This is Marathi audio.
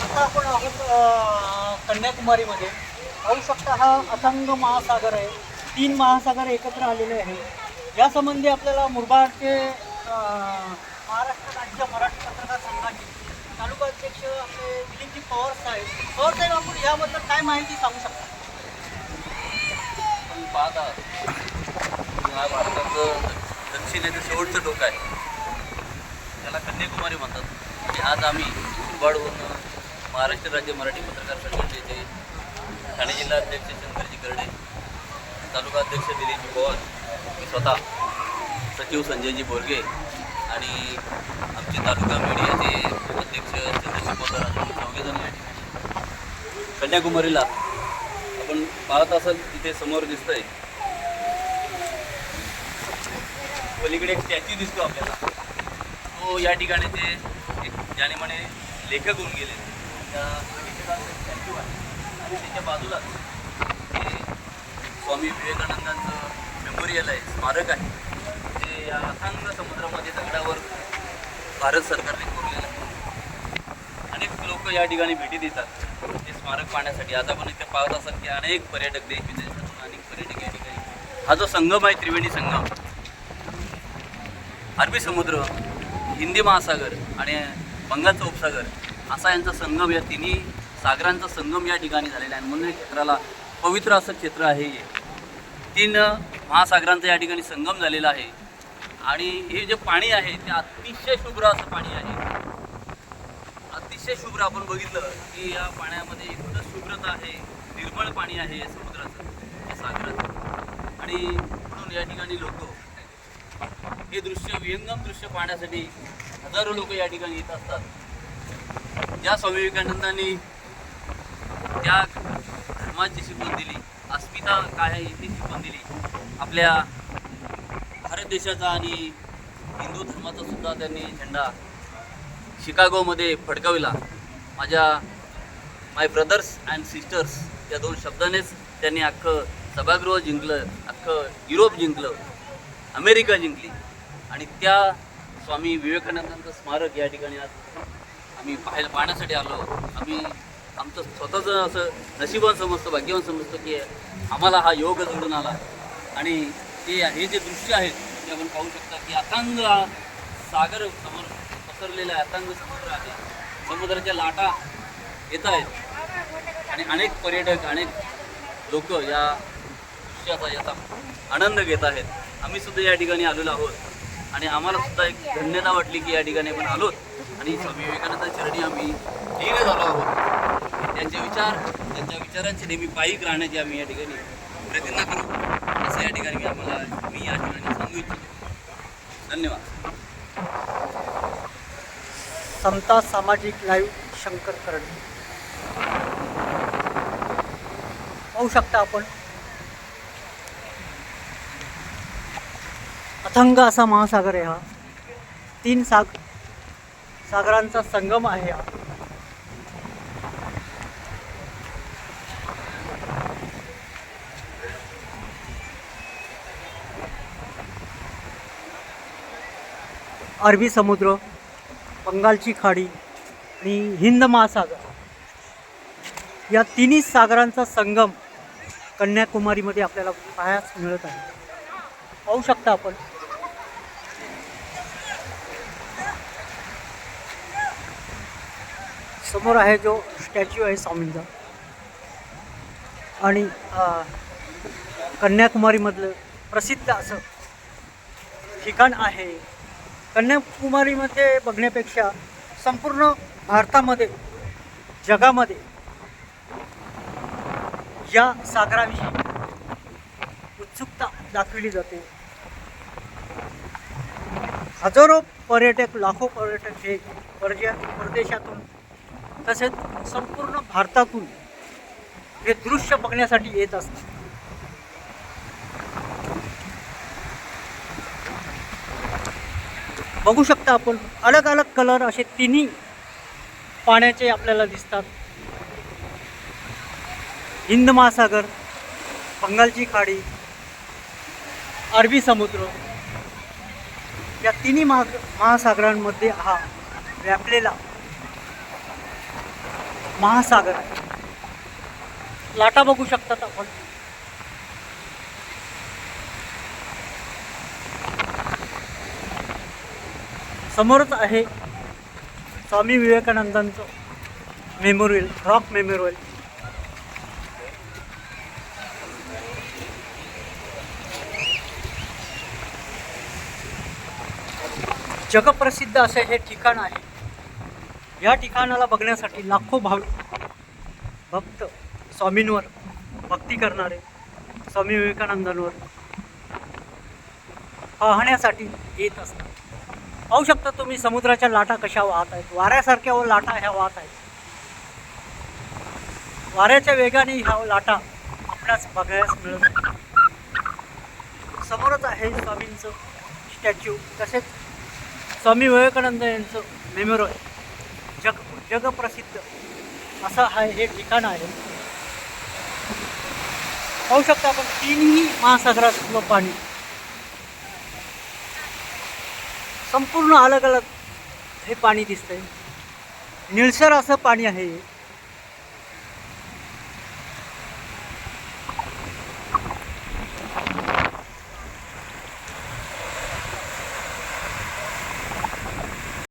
आता आपण आहोत कन्याकुमारीमध्ये. पाहू शकता हा अथांग महासागर आहे. 3 महासागर एकत्र आलेले आहे. या संबंधी आपल्याला मुरबाडचे महाराष्ट्र राज्य मराठी पत्रकार संघाचे तालुका अध्यक्ष आपले दिलीपजी पवार साहेब. पवार साहेब, आपण याबद्दल काय माहिती सांगू शकता? आपण पाहता हा भारताचं दक्षिणेचं शेवटचं टोक आहे, त्याला कन्याकुमारी म्हणतात. आणि आज आम्ही मुरबाडवरून महाराष्ट्र राज्य मराठी पत्रकार संघटनेचे ठाणे जिल्हा अध्यक्ष शंकरजी करडे, तालुका अध्यक्ष दिलीपजी पवार, मी स्वतः सचिव संजयजी बोरगे आणि आमचे तालुका मीडियाचे अध्यक्ष चंद्रशेखर पोदार असे चौघेजण या ठिकाणी कन्याकुमारीला आपण पाहत असाल. तिथे समोर दिसतंय, पलीकडे एक स्टॅच्यू दिसतो आपल्याला. तो या ठिकाणीचे एक ज्याने म्हणे लेखक होऊन गेले त्या लेखकाचा स्टॅच्यू आहे. आणि त्याच्या बाजूलाच हे स्वामी विवेकानंदांचं मेमोरियल आहे, स्मारक आहे, जे या अथांग समुद्रामध्ये दगडावर भारत सरकारने कोरलेलं आहे. अनेक लोक या ठिकाणी भेटी देतात ते स्मारक पाहण्यासाठी. आता पण इथे पाहत असाल की अनेक पर्यटक देश विदेशातून अनेक पर्यटक या ठिकाणी. हा जो संगम आहे, त्रिवेणी संगम, अरबी समुद्र, हिंदी महासागर आणि बंगालचा उपसागर असा यांचा संगम, या तिन्ही सागरांचा संगम या ठिकाणी झालेला आहे. म्हणून या क्षेत्राला पवित्र असं क्षेत्र आहे हे. 3 महासागरांचा या ठिकाणी संगम झालेला आहे. आणि हे जे पाणी आहे ते अतिशय शुभ्र असं पाणी आहे, अतिशय शुभ्र. आपण बघितलं की या पाण्यामध्ये इतकं शुभ्रता आहे, निर्मळ पाणी आहे या समुद्राचं, या सागराचं. आणि म्हणून या ठिकाणी लोक हे दृश्य, विहंगम दृश्य पाहण्यासाठी हजारो लोक या ठिकाणी येत असतात. ज्या स्वामी विवेकानंदांनी त्या धर्माची शिकवण दिली, अस्मिता काय आहे ती शिकवण दिली, आपल्या भारत देशाचा आणि हिंदू धर्माचा सुद्धा त्यांनी झेंडा शिकागोमध्ये फडकाविला. माय ब्रदर्स अँड सिस्टर्स या 2 शब्दानेच त्यांनी अख्खं सभागृह जिंकलं, अख्खं युरोप जिंकलं, अमेरिका जिंकली. आणि त्या स्वामी विवेकानंदांचं स्मारक या ठिकाणी आज आम्ही पाहण्यासाठी आलो. आम्ही आमचं स्वतःचं असं नशिबान समजतं, भाग्यवान समजतं की आम्हाला हा योग जोडून आला. आणि हे जे दृश्य आहेत ते आपण पाहू शकता की अथांग सागर समोर पसरलेला आहे, अथांग समुद्र आहे, समुद्राच्या लाटा येत आहेत आणि अनेक पर्यटक, अनेक लोक या दृश्याचा याचा आनंद घेत आहेत. आम्ही सुद्धा या ठिकाणी आलेलो आहोत आणि आम्हाला सुद्धा एक धन्यता वाटली की या ठिकाणी आपण आलोत आणि स्वामी विवेकानंदांच्या चरणी आम्ही लीन झालो आहोत. त्यांचे विचार, त्यांच्या विचारांचे नेहमी पायीक राहण्याची आम्ही या ठिकाणी प्रतिज्ञा करू, असं या ठिकाणी मी या ठिकाणी सांगू इच्छितो. धन्यवाद. समता सामाजिक लाईव्ह शंकर करडे. पाहू शकता आपण अथांग असा महासागर आहे हा. 3 सागरांचा संगम आहे हा. अरबी समुद्र, बंगालची खाडी आणि हिंद महासागर या 3 सागरांचा संगम कन्याकुमारीमध्ये आपल्याला पाहायला मिळत आहे. पाहू शकता आपण समोर आहे जो स्टॅच्यू आहे स्वामींचा. आणि कन्याकुमारीमधलं प्रसिद्ध असं ठिकाण आहे. कन्याकुमारीमध्ये बघण्यापेक्षा संपूर्ण भारतामध्ये, जगामध्ये या सागराविषयी उत्सुकता दाखवली जाते. हजारो पर्यटक, लाखो पर्यटक हे परदेशातून तसेच संपूर्ण भारतातून हे दृश्य बघण्यासाठी येत असतात. बघू शकता आपण अलग अलग कलर असे 3 पाण्याचे आपल्याला दिसतात. हिंद महासागर, बंगालची खाडी, अरबी समुद्र या 3 महासागरांमध्ये हा व्यापलेला महासागर आहे. लाटा बघू शकतात आपण. समोरच आहे स्वामी विवेकानंदांचं मेमोरियल, रॉक मेमोरियल. जगप्रसिद्ध असे हे ठिकाण आहे. या ठिकाणाला बघण्यासाठी लाखो भक्त स्वामींवर भक्ती करणारे, स्वामी विवेकानंदांवर पाहण्यासाठी येत असतात. पाहू शकता तुम्ही समुद्राच्या लाटा कशा वाहत आहेत. वाऱ्यासारख्या लाटा ह्या वाहत आहेत. वाऱ्याच्या वेगाने ह्या लाटा आपल्यास बघायला मिळत आहेत. समोरच आहे स्वामींचं स्टॅच्यू, तसेच स्वामी विवेकानंद यांचं मेमोरियल. जगप्रसिद्ध असं हे ठिकाण आहे. पाहू शकता आपण तीनही महासागरातलं पाणी संपूर्ण अलग अलग हे पाणी दिसतंय. निळसर असं पाणी आहे.